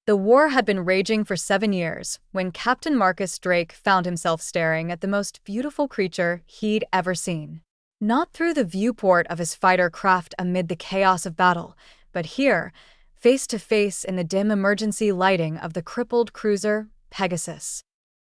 The war had been raging for 7 years when Captain Marcus Drake found himself staring at the most beautiful creature he'd ever seen. Not through the viewport of his fighter craft amid the chaos of battle, but here, face to face in the dim emergency lighting of the crippled cruiser Pegasus.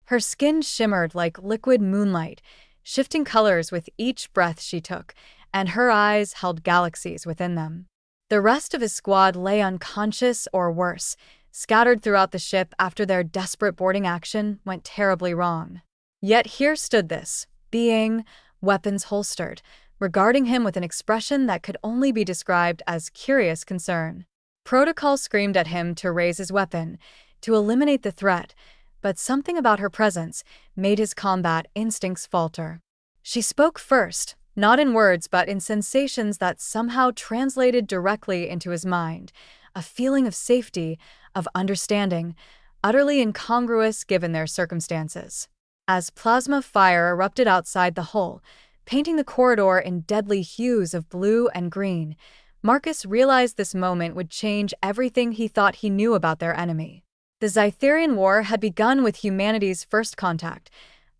Her skin shimmered like liquid moonlight, shifting colors with each breath she took, and her eyes held galaxies within them. The rest of his squad lay unconscious or worse, scattered throughout the ship after their desperate boarding action went terribly wrong. Yet here stood this being, weapons holstered, regarding him with an expression that could only be described as curious concern. Protocol screamed at him to raise his weapon, to eliminate the threat, but something about her presence made his combat instincts falter. She spoke first, not in words but in sensations that somehow translated directly into his mind, a feeling of safety, of understanding, utterly incongruous given their circumstances. As plasma fire erupted outside the hull, painting the corridor in deadly hues of blue and green, Marcus realized this moment would change everything he thought he knew about their enemy. The Zytherian War had begun with humanity's first contact,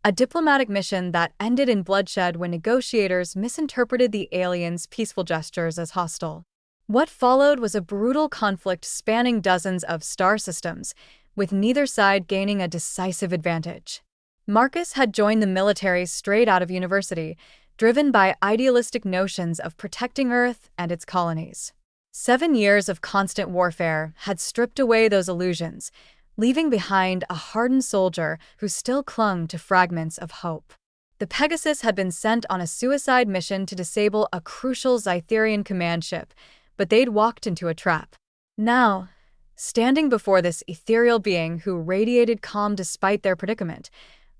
a diplomatic mission that ended in bloodshed when negotiators misinterpreted the aliens' peaceful gestures as hostile. What followed was a brutal conflict spanning dozens of star systems, with neither side gaining a decisive advantage. Marcus had joined the military straight out of university, driven by idealistic notions of protecting Earth and its colonies. 7 years of constant warfare had stripped away those illusions, leaving behind a hardened soldier who still clung to fragments of hope. The Pegasus had been sent on a suicide mission to disable a crucial Zytherian command ship, but they'd walked into a trap. Now, standing before this ethereal being who radiated calm despite their predicament,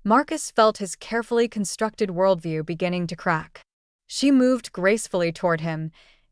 Marcus felt his carefully constructed worldview beginning to crack. She moved gracefully toward him,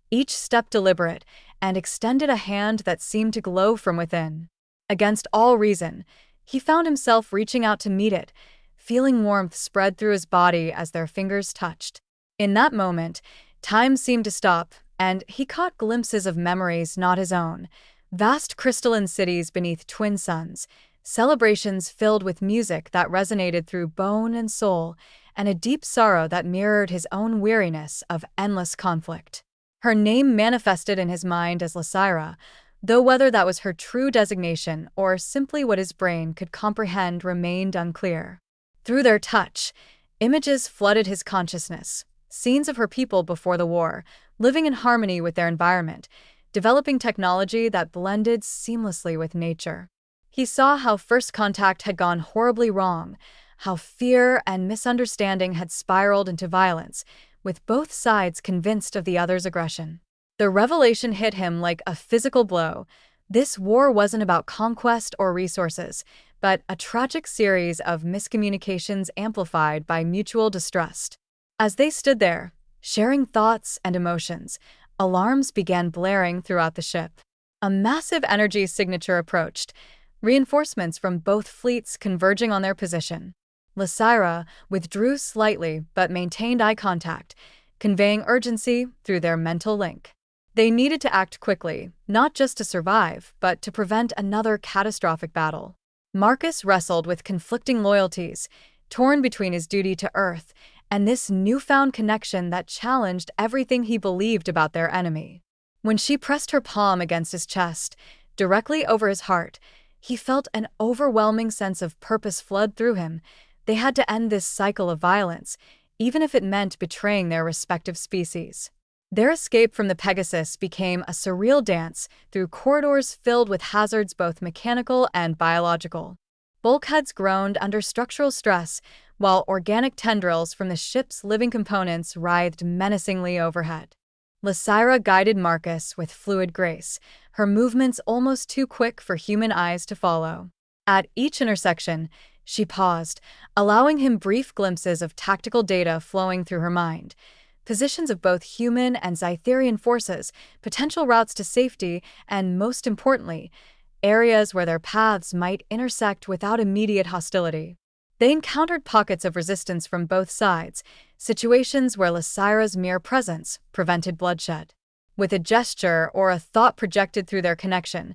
each step deliberate, and extended a hand that seemed to glow from within. Against all reason, he found himself reaching out to meet it, feeling warmth spread through his body as their fingers touched. In that moment, time seemed to stop, and he caught glimpses of memories not his own, vast crystalline cities beneath twin suns, celebrations filled with music that resonated through bone and soul, and a deep sorrow that mirrored his own weariness of endless conflict. Her name manifested in his mind as Lysira, though whether that was her true designation or simply what his brain could comprehend remained unclear. Through their touch, images flooded his consciousness, scenes of her people before the war, living in harmony with their environment, developing technology that blended seamlessly with nature. He saw how first contact had gone horribly wrong, how fear and misunderstanding had spiraled into violence, with both sides convinced of the other's aggression. The revelation hit him like a physical blow. This war wasn't about conquest or resources, but a tragic series of miscommunications amplified by mutual distrust. As they stood there, sharing thoughts and emotions, alarms began blaring throughout the ship. A massive energy signature approached, reinforcements from both fleets converging on their position. Lysira withdrew slightly but maintained eye contact, conveying urgency through their mental link. They needed to act quickly, not just to survive, but to prevent another catastrophic battle. Marcus wrestled with conflicting loyalties, torn between his duty to Earth and this newfound connection that challenged everything he believed about their enemy. When she pressed her palm against his chest, directly over his heart, he felt an overwhelming sense of purpose flood through him. They had to end this cycle of violence, even if it meant betraying their respective species. Their escape from the Pegasus became a surreal dance through corridors filled with hazards both mechanical and biological. Bulkheads groaned under structural stress, while organic tendrils from the ship's living components writhed menacingly overhead. Lysira guided Marcus with fluid grace, her movements almost too quick for human eyes to follow. At each intersection, she paused, allowing him brief glimpses of tactical data flowing through her mind. Positions of both human and Zytherian forces, potential routes to safety, and most importantly, areas where their paths might intersect without immediate hostility. They encountered pockets of resistance from both sides, situations where Lysira's mere presence prevented bloodshed. With a gesture or a thought projected through their connection,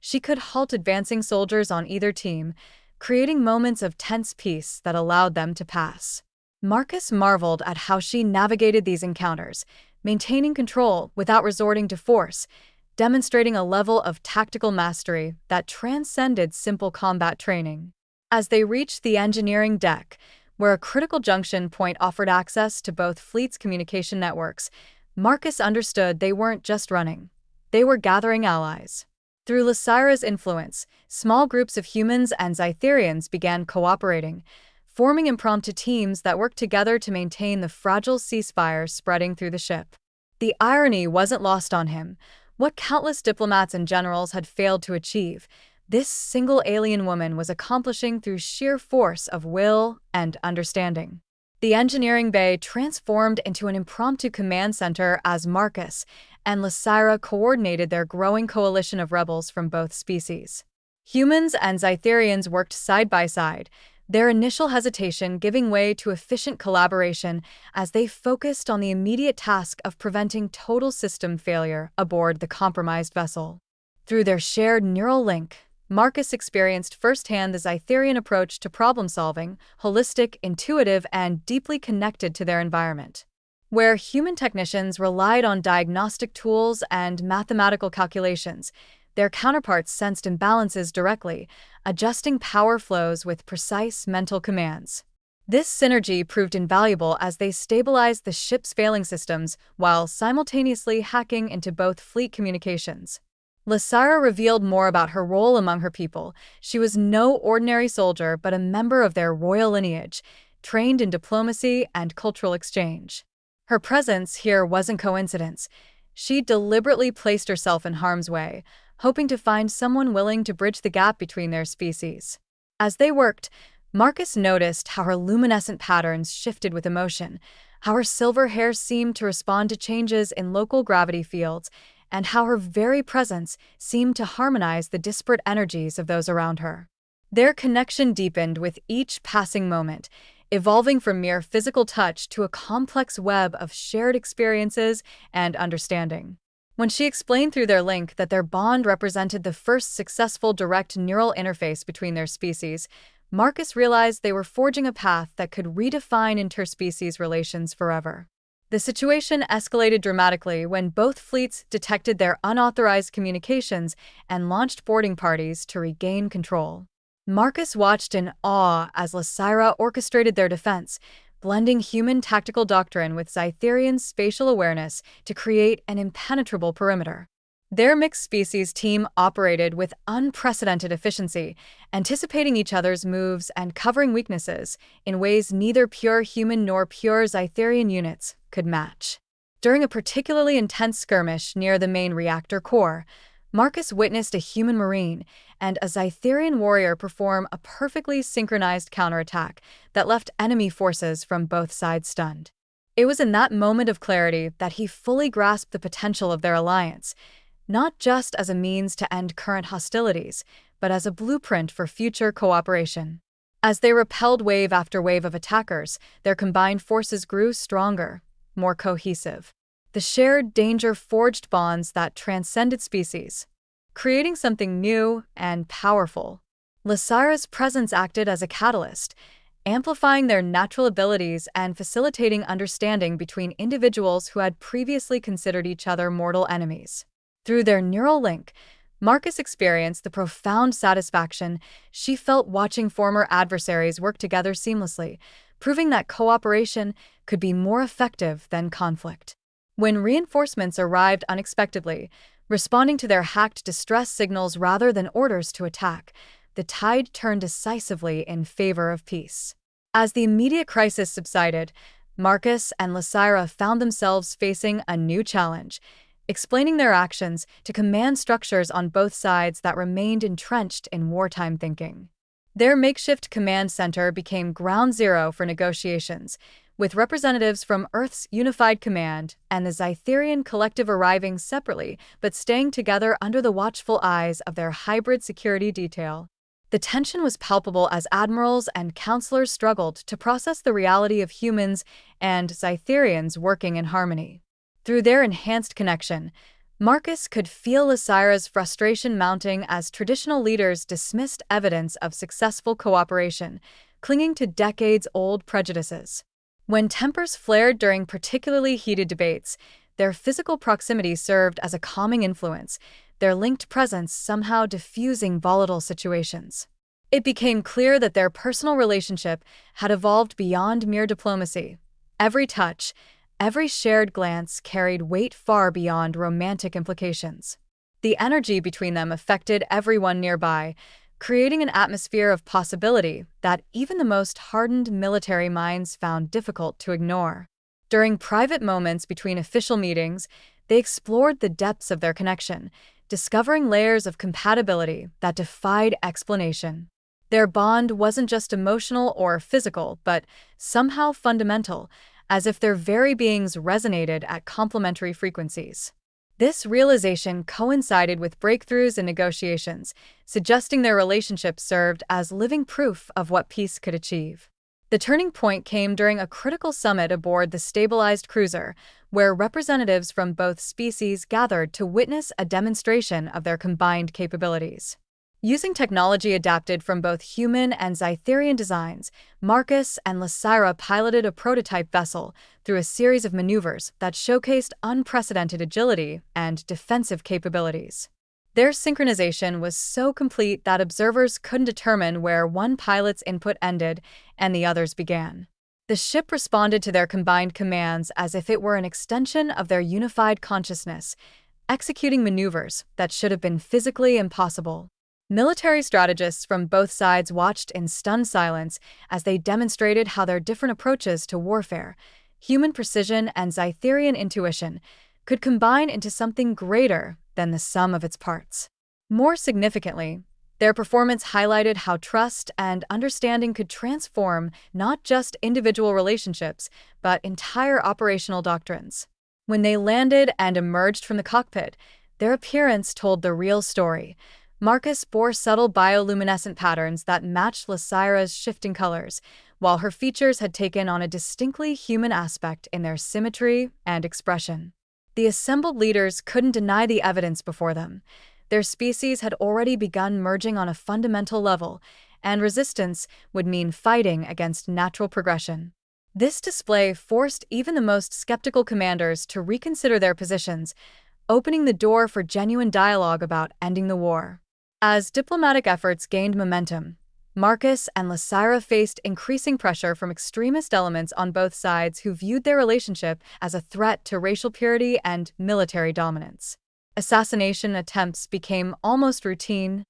She could halt advancing soldiers on either team, creating moments of tense peace that allowed them to pass. Marcus marveled at how she navigated these encounters, maintaining control without resorting to force, demonstrating a level of tactical mastery that transcended simple combat training. As they reached the engineering deck, where a critical junction point offered access to both fleets' communication networks, Marcus understood they weren't just running. They were gathering allies. Through Lysira's influence, small groups of humans and Zytherians began cooperating, forming impromptu teams that worked together to maintain the fragile ceasefire spreading through the ship. The irony wasn't lost on him. What countless diplomats and generals had failed to achieve, this single alien woman was accomplishing through sheer force of will and understanding. The engineering bay transformed into an impromptu command center as Marcus and Lysira coordinated their growing coalition of rebels from both species. Humans and Zytherians worked side by side, their initial hesitation giving way to efficient collaboration as they focused on the immediate task of preventing total system failure aboard the compromised vessel. Through their shared neural link, Marcus experienced firsthand the Zytherian approach to problem-solving, holistic, intuitive, and deeply connected to their environment. Where human technicians relied on diagnostic tools and mathematical calculations, their counterparts sensed imbalances directly, adjusting power flows with precise mental commands. This synergy proved invaluable as they stabilized the ship's failing systems while simultaneously hacking into both fleet communications. Lysira revealed more about her role among her people. She was no ordinary soldier but a member of their royal lineage, trained in diplomacy and cultural exchange. Her presence here wasn't coincidence. She deliberately placed herself in harm's way, hoping to find someone willing to bridge the gap between their species. As they worked, Marcus noticed how her luminescent patterns shifted with emotion, how her silver hair seemed to respond to changes in local gravity fields, and how her very presence seemed to harmonize the disparate energies of those around her. Their connection deepened with each passing moment, evolving from mere physical touch to a complex web of shared experiences and understanding. When she explained through their link that their bond represented the first successful direct neural interface between their species, Marcus realized they were forging a path that could redefine interspecies relations forever. The situation escalated dramatically when both fleets detected their unauthorized communications and launched boarding parties to regain control. Marcus watched in awe as Lysira orchestrated their defense, blending human tactical doctrine with Zytherian spatial awareness to create an impenetrable perimeter. Their mixed-species team operated with unprecedented efficiency, anticipating each other's moves and covering weaknesses in ways neither pure human nor pure Zytherian units could match. During a particularly intense skirmish near the main reactor core, Marcus witnessed a human marine and a Zytherian warrior perform a perfectly synchronized counterattack that left enemy forces from both sides stunned. It was in that moment of clarity that he fully grasped the potential of their alliance, not just as a means to end current hostilities, but as a blueprint for future cooperation. As they repelled wave after wave of attackers, their combined forces grew stronger, more cohesive. The shared danger forged bonds that transcended species, creating something new and powerful. Lysira's presence acted as a catalyst, amplifying their natural abilities and facilitating understanding between individuals who had previously considered each other mortal enemies. Through their neural link, Marcus experienced the profound satisfaction she felt watching former adversaries work together seamlessly, proving that cooperation could be more effective than conflict. When reinforcements arrived unexpectedly, responding to their hacked distress signals rather than orders to attack, the tide turned decisively in favor of peace. As the immediate crisis subsided, Marcus and Lysira found themselves facing a new challenge, explaining their actions to command structures on both sides that remained entrenched in wartime thinking. Their makeshift command center became ground zero for negotiations, with representatives from Earth's Unified Command and the Zytherian Collective arriving separately but staying together under the watchful eyes of their hybrid security detail. The tension was palpable as admirals and counselors struggled to process the reality of humans and Zytherians working in harmony. Through their enhanced connection, Marcus could feel Lysira's frustration mounting as traditional leaders dismissed evidence of successful cooperation, clinging to decades-old prejudices. When tempers flared during particularly heated debates, their physical proximity served as a calming influence, their linked presence somehow diffusing volatile situations. It became clear that their personal relationship had evolved beyond mere diplomacy. Every touch, every shared glance carried weight far beyond romantic implications. The energy between them affected everyone nearby, creating an atmosphere of possibility that even the most hardened military minds found difficult to ignore. During private moments between official meetings, they explored the depths of their connection, discovering layers of compatibility that defied explanation. Their bond wasn't just emotional or physical, but somehow fundamental, as if their very beings resonated at complementary frequencies. This realization coincided with breakthroughs in negotiations, suggesting their relationship served as living proof of what peace could achieve. The turning point came during a critical summit aboard the stabilized cruiser, where representatives from both species gathered to witness a demonstration of their combined capabilities. Using technology adapted from both human and Zytherian designs, Marcus and Lysira piloted a prototype vessel through a series of maneuvers that showcased unprecedented agility and defensive capabilities. Their synchronization was so complete that observers couldn't determine where one pilot's input ended and the other's began. The ship responded to their combined commands as if it were an extension of their unified consciousness, executing maneuvers that should have been physically impossible. Military strategists from both sides watched in stunned silence as they demonstrated how their different approaches to warfare, human precision and Zytherian intuition, could combine into something greater than the sum of its parts. More significantly, their performance highlighted how trust and understanding could transform not just individual relationships, but entire operational doctrines. When they landed and emerged from the cockpit, their appearance told the real story. Marcus bore subtle bioluminescent patterns that matched Lysira's shifting colors, while her features had taken on a distinctly human aspect in their symmetry and expression. The assembled leaders couldn't deny the evidence before them. Their species had already begun merging on a fundamental level, and resistance would mean fighting against natural progression. This display forced even the most skeptical commanders to reconsider their positions, opening the door for genuine dialogue about ending the war. As diplomatic efforts gained momentum, Marcus and Lysira faced increasing pressure from extremist elements on both sides who viewed their relationship as a threat to racial purity and military dominance. Assassination attempts became almost routine,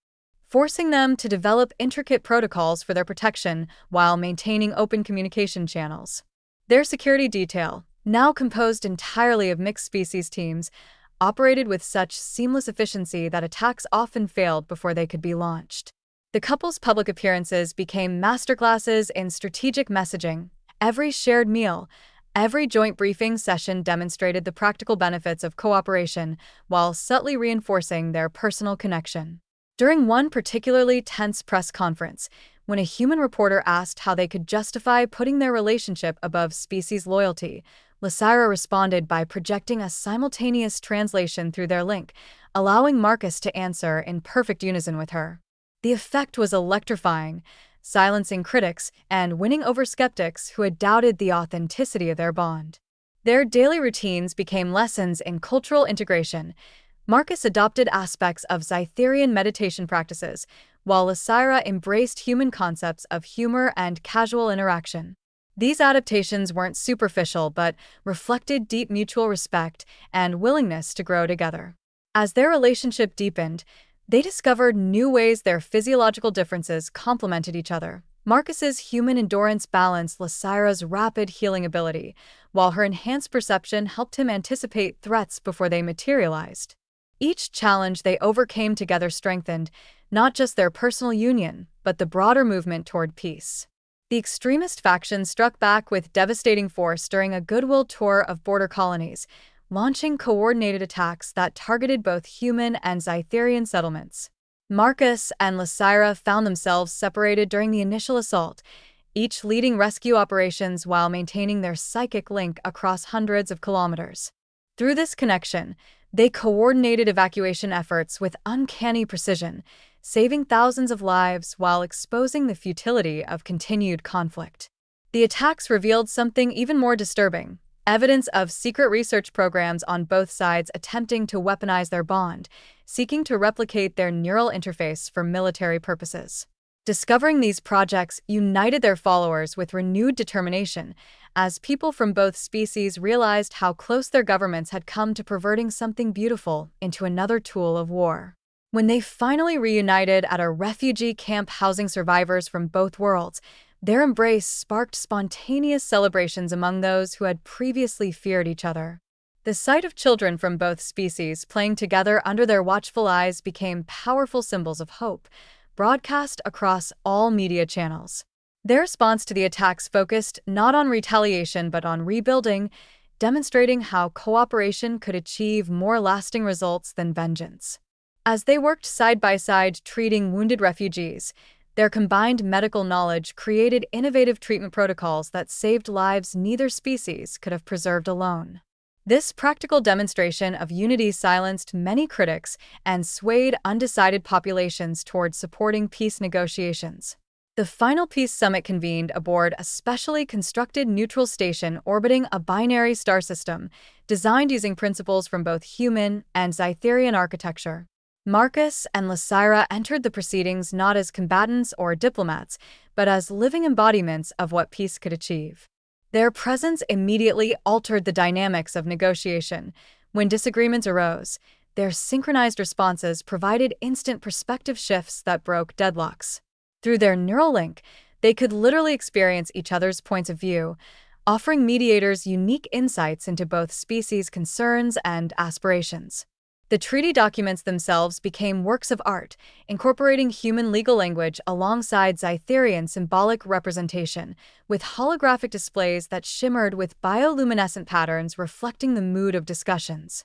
forcing them to develop intricate protocols for their protection while maintaining open communication channels. Their security detail, now composed entirely of mixed-species teams, operated with such seamless efficiency that attacks often failed before they could be launched. The couple's public appearances became masterclasses in strategic messaging. Every shared meal, every joint briefing session demonstrated the practical benefits of cooperation while subtly reinforcing their personal connection. During one particularly tense press conference, when a human reporter asked how they could justify putting their relationship above species loyalty, Lysira responded by projecting a simultaneous translation through their link, allowing Marcus to answer in perfect unison with her. The effect was electrifying, silencing critics and winning over skeptics who had doubted the authenticity of their bond. Their daily routines became lessons in cultural integration. Marcus adopted aspects of Zytherian meditation practices, while Lysira embraced human concepts of humor and casual interaction. These adaptations weren't superficial but reflected deep mutual respect and willingness to grow together. As their relationship deepened, they discovered new ways their physiological differences complemented each other. Marcus's human endurance balanced Lysira's rapid healing ability, while her enhanced perception helped him anticipate threats before they materialized. Each challenge they overcame together strengthened not just their personal union, but the broader movement toward peace. The extremist faction struck back with devastating force during a goodwill tour of border colonies, launching coordinated attacks that targeted both human and Zytherian settlements. Marcus and Lysira found themselves separated during the initial assault, each leading rescue operations while maintaining their psychic link across hundreds of kilometers. Through this connection, They coordinated evacuation efforts with uncanny precision, saving thousands of lives while exposing the futility of continued conflict. The attacks revealed something even more disturbing: evidence of secret research programs on both sides attempting to weaponize their bond, seeking to replicate their neural interface for military purposes. Discovering these projects united their followers with renewed determination, as people from both species realized how close their governments had come to perverting something beautiful into another tool of war. When they finally reunited at a refugee camp housing survivors from both worlds, their embrace sparked spontaneous celebrations among those who had previously feared each other. The sight of children from both species playing together under their watchful eyes became powerful symbols of hope, broadcast across all media channels. Their response to the attacks focused not on retaliation but on rebuilding, demonstrating how cooperation could achieve more lasting results than vengeance. As they worked side by side treating wounded refugees, their combined medical knowledge created innovative treatment protocols that saved lives neither species could have preserved alone. This practical demonstration of unity silenced many critics and swayed undecided populations toward supporting peace negotiations. The final peace summit convened aboard a specially constructed neutral station orbiting a binary star system, designed using principles from both human and Cytherian architecture. Marcus and Lysira entered the proceedings not as combatants or diplomats, but as living embodiments of what peace could achieve. Their presence immediately altered the dynamics of negotiation. When disagreements arose, their synchronized responses provided instant perspective shifts that broke deadlocks. Through their neural link, they could literally experience each other's points of view, offering mediators unique insights into both species' concerns and aspirations. The treaty documents themselves became works of art, incorporating human legal language alongside Cytherian symbolic representation, with holographic displays that shimmered with bioluminescent patterns reflecting the mood of discussions.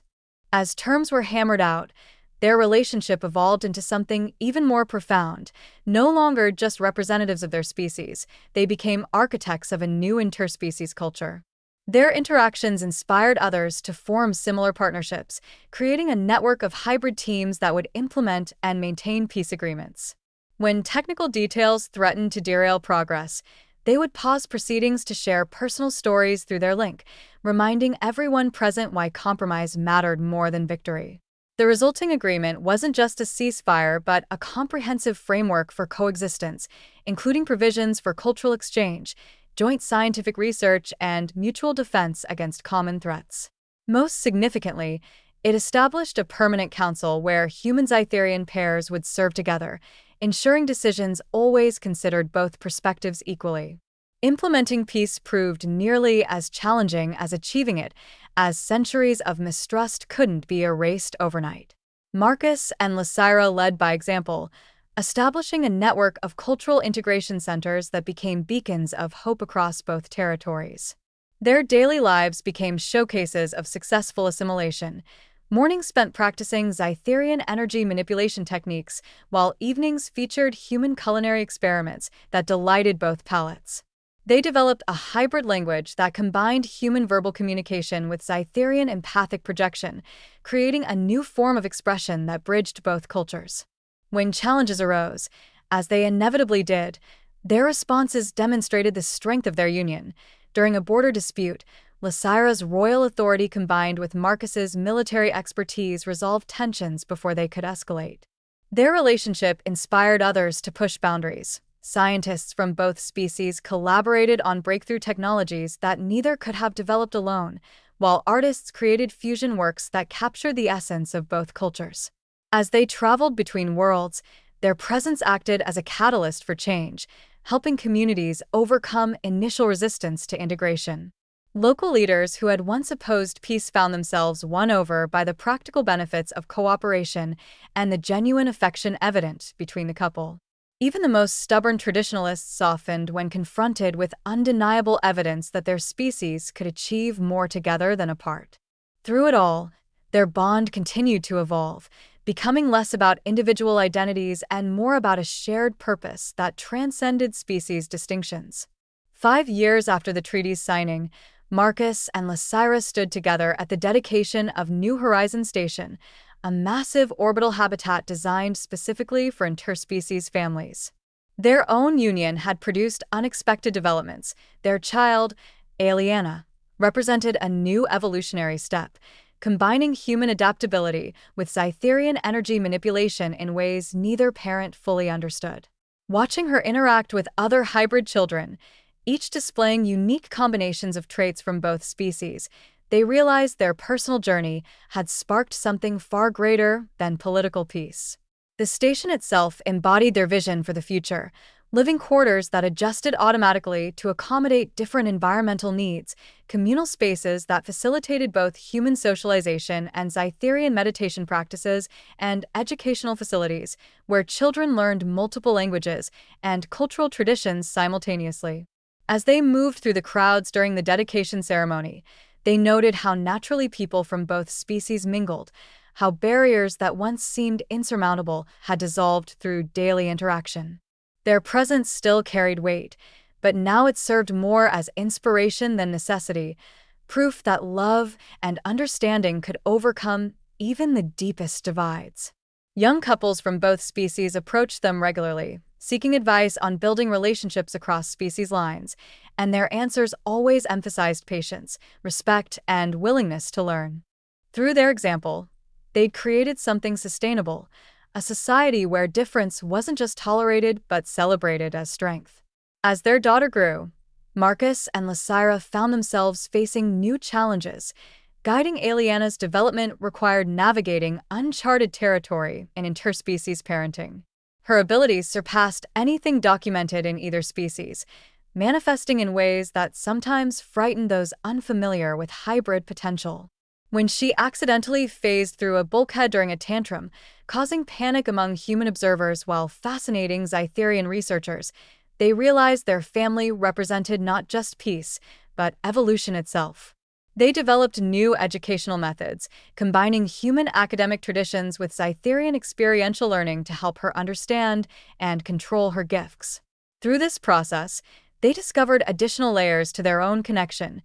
As terms were hammered out, their relationship evolved into something even more profound. No longer just representatives of their species, they became architects of a new interspecies culture. Their interactions inspired others to form similar partnerships, creating a network of hybrid teams that would implement and maintain peace agreements. When technical details threatened to derail progress, they would pause proceedings to share personal stories through their link, reminding everyone present why compromise mattered more than victory. The resulting agreement wasn't just a ceasefire but a comprehensive framework for coexistence, including provisions for cultural exchange, joint scientific research, and mutual defense against common threats. Most significantly, it established a permanent council where human-Cytherian pairs would serve together, ensuring decisions always considered both perspectives equally. Implementing peace proved nearly as challenging as achieving it, as centuries of mistrust couldn't be erased overnight. Marcus and Lysira led by example, establishing a network of cultural integration centers that became beacons of hope across both territories. Their daily lives became showcases of successful assimilation, mornings spent practicing Cytherian energy manipulation techniques, while evenings featured human culinary experiments that delighted both palates. They developed a hybrid language that combined human verbal communication with Cytherian empathic projection, creating a new form of expression that bridged both cultures. When challenges arose, as they inevitably did, their responses demonstrated the strength of their union. During a border dispute, Lysira's royal authority combined with Marcus's military expertise resolved tensions before they could escalate. Their relationship inspired others to push boundaries. Scientists from both species collaborated on breakthrough technologies that neither could have developed alone, while artists created fusion works that captured the essence of both cultures. As they traveled between worlds, their presence acted as a catalyst for change, helping communities overcome initial resistance to integration. Local leaders who had once opposed peace found themselves won over by the practical benefits of cooperation and the genuine affection evident between the couple. Even the most stubborn traditionalists softened when confronted with undeniable evidence that their species could achieve more together than apart. Through it all, their bond continued to evolve, becoming less about individual identities and more about a shared purpose that transcended species distinctions. 5 years after the treaty's signing, Marcus and Lycira stood together at the dedication of New Horizons Station, a massive orbital habitat designed specifically for interspecies families. Their own union had produced unexpected developments. Their child, Aliena, represented a new evolutionary step, combining human adaptability with Cytherian energy manipulation in ways neither parent fully understood. Watching her interact with other hybrid children, each displaying unique combinations of traits from both species, they realized their personal journey had sparked something far greater than political peace. The station itself embodied their vision for the future, living quarters that adjusted automatically to accommodate different environmental needs, communal spaces that facilitated both human socialization and Cytherian meditation practices, and educational facilities where children learned multiple languages and cultural traditions simultaneously. As they moved through the crowds during the dedication ceremony, they noted how naturally people from both species mingled, how barriers that once seemed insurmountable had dissolved through daily interaction. Their presence still carried weight, but now it served more as inspiration than necessity, proof that love and understanding could overcome even the deepest divides. Young couples from both species approached them regularly, seeking advice on building relationships across species lines, and their answers always emphasized patience, respect, and willingness to learn. Through their example, they'd created something sustainable, a society where difference wasn't just tolerated but celebrated as strength. As their daughter grew, Marcus and Lycira found themselves facing new challenges. Guiding Aliena's development required navigating uncharted territory in interspecies parenting. Her abilities surpassed anything documented in either species, manifesting in ways that sometimes frightened those unfamiliar with hybrid potential. When she accidentally phased through a bulkhead during a tantrum, causing panic among human observers while fascinating Cytherian researchers, they realized their family represented not just peace, but evolution itself. They developed new educational methods, combining human academic traditions with Cytherian experiential learning to help her understand and control her gifts. Through this process, they discovered additional layers to their own connection.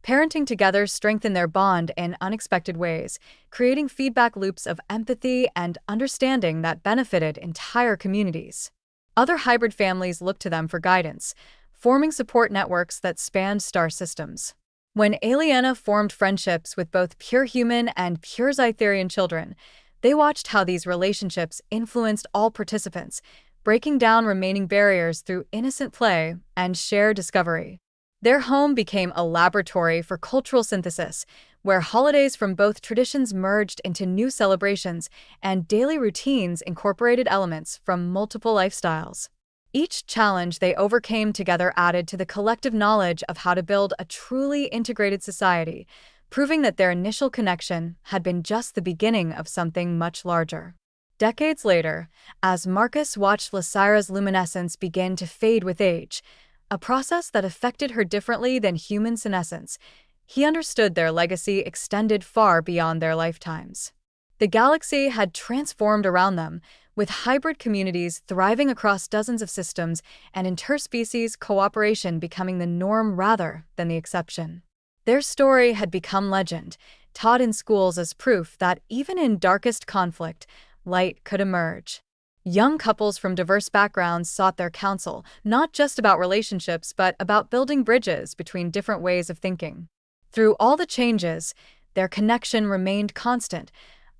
Parenting together strengthened their bond in unexpected ways, creating feedback loops of empathy and understanding that benefited entire communities. Other hybrid families looked to them for guidance, forming support networks that spanned star systems. When Aliena formed friendships with both pure human and pure Cytherian children, they watched how these relationships influenced all participants, breaking down remaining barriers through innocent play and shared discovery. Their home became a laboratory for cultural synthesis, where holidays from both traditions merged into new celebrations and daily routines incorporated elements from multiple lifestyles. Each challenge they overcame together added to the collective knowledge of how to build a truly integrated society, proving that their initial connection had been just the beginning of something much larger. Decades later, as Marcus watched Lycira's luminescence begin to fade with age, a process that affected her differently than human senescence, he understood their legacy extended far beyond their lifetimes. The galaxy had transformed around them, with hybrid communities thriving across dozens of systems and interspecies cooperation becoming the norm rather than the exception. Their story had become legend, taught in schools as proof that even in darkest conflict, light could emerge. Young couples from diverse backgrounds sought their counsel, not just about relationships, but about building bridges between different ways of thinking. Through all the changes, their connection remained constant,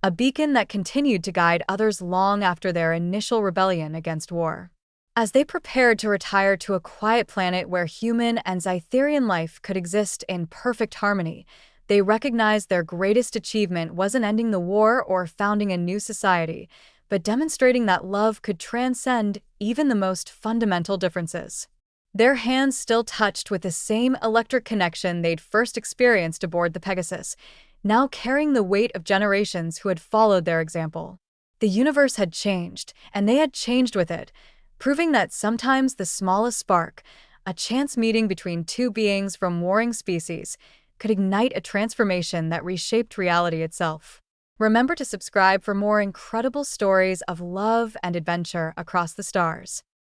a beacon that continued to guide others long after their initial rebellion against war. As they prepared to retire to a quiet planet where human and Cytherian life could exist in perfect harmony, they recognized their greatest achievement wasn't ending the war or founding a new society, but demonstrating that love could transcend even the most fundamental differences. Their hands still touched with the same electric connection they'd first experienced aboard the Pegasus, now carrying the weight of generations who had followed their example. The universe had changed, and they had changed with it, proving that sometimes the smallest spark, a chance meeting between two beings from warring species, could ignite a transformation that reshaped reality itself. Remember to subscribe for more incredible stories of love and adventure across the stars.